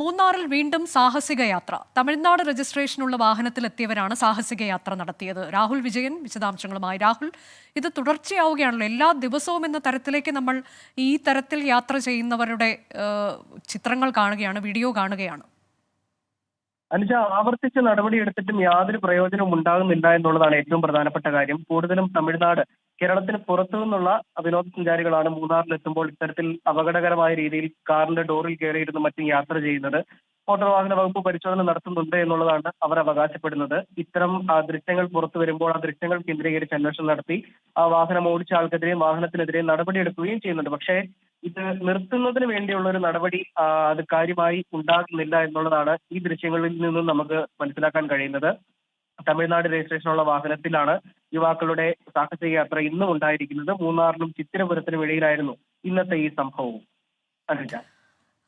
മൂന്നാറിൽ വീണ്ടും സാഹസിക യാത്ര. തമിഴ്നാട് രജിസ്ട്രേഷനുള്ള വാഹനത്തിലെത്തിയവരാണ് സാഹസിക യാത്ര നടത്തിയത്. രാഹുൽ വിജയൻ വിശദാംശങ്ങളുമായി. രാഹുൽ, ഇത് തുടർച്ചയാവുകയാണല്ലോ. എല്ലാ ദിവസവും എന്ന തരത്തിലേക്ക് നമ്മൾ ഈ തരത്തിൽ യാത്ര ചെയ്യുന്നവരുടെ ചിത്രങ്ങൾ കാണുകയാണ്, വീഡിയോ കാണുകയാണ്. അനുജ, ആവർത്തിച്ച നടപടിയെടുത്തിട്ടും യാതൊരു പ്രയോജനവും ഉണ്ടാകുന്നില്ല എന്നുള്ളതാണ് ഏറ്റവും പ്രധാനപ്പെട്ട കാര്യം. കൂടുതലും തമിഴ്നാട്, കേരളത്തിന് പുറത്തു നിന്നുള്ള വിനോദസഞ്ചാരികളാണ് മൂന്നാറിലെത്തുമ്പോൾ ഇത്തരത്തിൽ അപകടകരമായ രീതിയിൽ കാറിന്റെ ഡോറിൽ കയറിയിരുന്ന് മറ്റും യാത്ര ചെയ്യുന്നത്. മോട്ടോർ വാഹന വകുപ്പ് പരിശോധന നടത്തുന്നുണ്ട് എന്നുള്ളതാണ് അവർ അവകാശപ്പെടുന്നത്. ഇത്തരം ദൃശ്യങ്ങൾ പുറത്തു വരുമ്പോൾ ആ ദൃശ്യങ്ങൾ കേന്ദ്രീകരിച്ച് അന്വേഷണം നടത്തി ആ വാഹനം ഓടിച്ച ആൾക്കെതിരെയും വാഹനത്തിനെതിരെയും നടപടിയെടുക്കുകയും ചെയ്യുന്നുണ്ട്. പക്ഷേ ഇത് നിർത്തുന്നതിന് വേണ്ടിയുള്ള ഒരു നടപടി അത് കാര്യമായി ഉണ്ടാകുന്നില്ല എന്നുള്ളതാണ് ഈ ദൃശ്യങ്ങളിൽ നിന്നും നമുക്ക് മനസ്സിലാക്കാൻ കഴിയുന്നത്. തമിഴ്നാട് രജിസ്ട്രേഷനുള്ള വാഹനത്തിലാണ് യുവാക്കളുടെ സാഹസിക യാത്ര ഇന്നും ഉണ്ടായിരിക്കുന്നത്. മൂന്നാറിനും ചിത്തിരപുരത്തിനും ഇടയിലായിരുന്നു ഇന്നത്തെ ഈ സംഭവവും. അനുജ,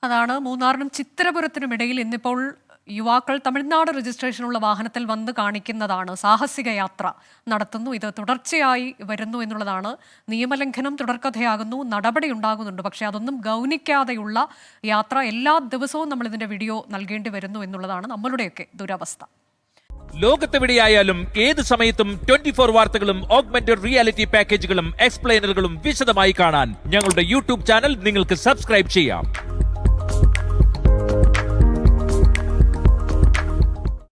അതാണ്, മൂന്നാറിനും ചിത്തിരപുരത്തിനും ഇടയിൽ ഇന്നിപ്പോൾ യുവാക്കൾ തമിഴ്നാട് രജിസ്ട്രേഷനുള്ള വാഹനത്തിൽ വന്ന് കാണിക്കുന്നതാണ്. സാഹസിക യാത്ര നടത്തുന്നു. ഇത് തുടർച്ചയായി വരുന്നു എന്നുള്ളതാണ്. നിയമലംഘനം തുടർക്കഥയാകുന്നു, നടപടി ഉണ്ടാകുന്നുണ്ട്. പക്ഷേ അതൊന്നും ഗൗനിക്കാതെയുള്ള യാത്ര എല്ലാ ദിവസവും നമ്മൾ ഇതിന്റെ വീഡിയോ നൽകേണ്ടി വരുന്നു എന്നുള്ളതാണ് നമ്മളുടെയൊക്കെ ദുരവസ്ഥ. ലോകത്തെവിടെയായാലും ഏത് സമയത്തും 24 വാർത്തകളും ഓഗ്മെന്റഡ് റിയാലിറ്റി പാക്കേജുകളും എക്സ്പ്ലെയിനറുകളും വിശദമായി കാണാൻ ഞങ്ങളുടെ യൂട്യൂബ് ചാനൽ നിങ്ങൾക്ക് സബ്സ്ക്രൈബ് ചെയ്യാം.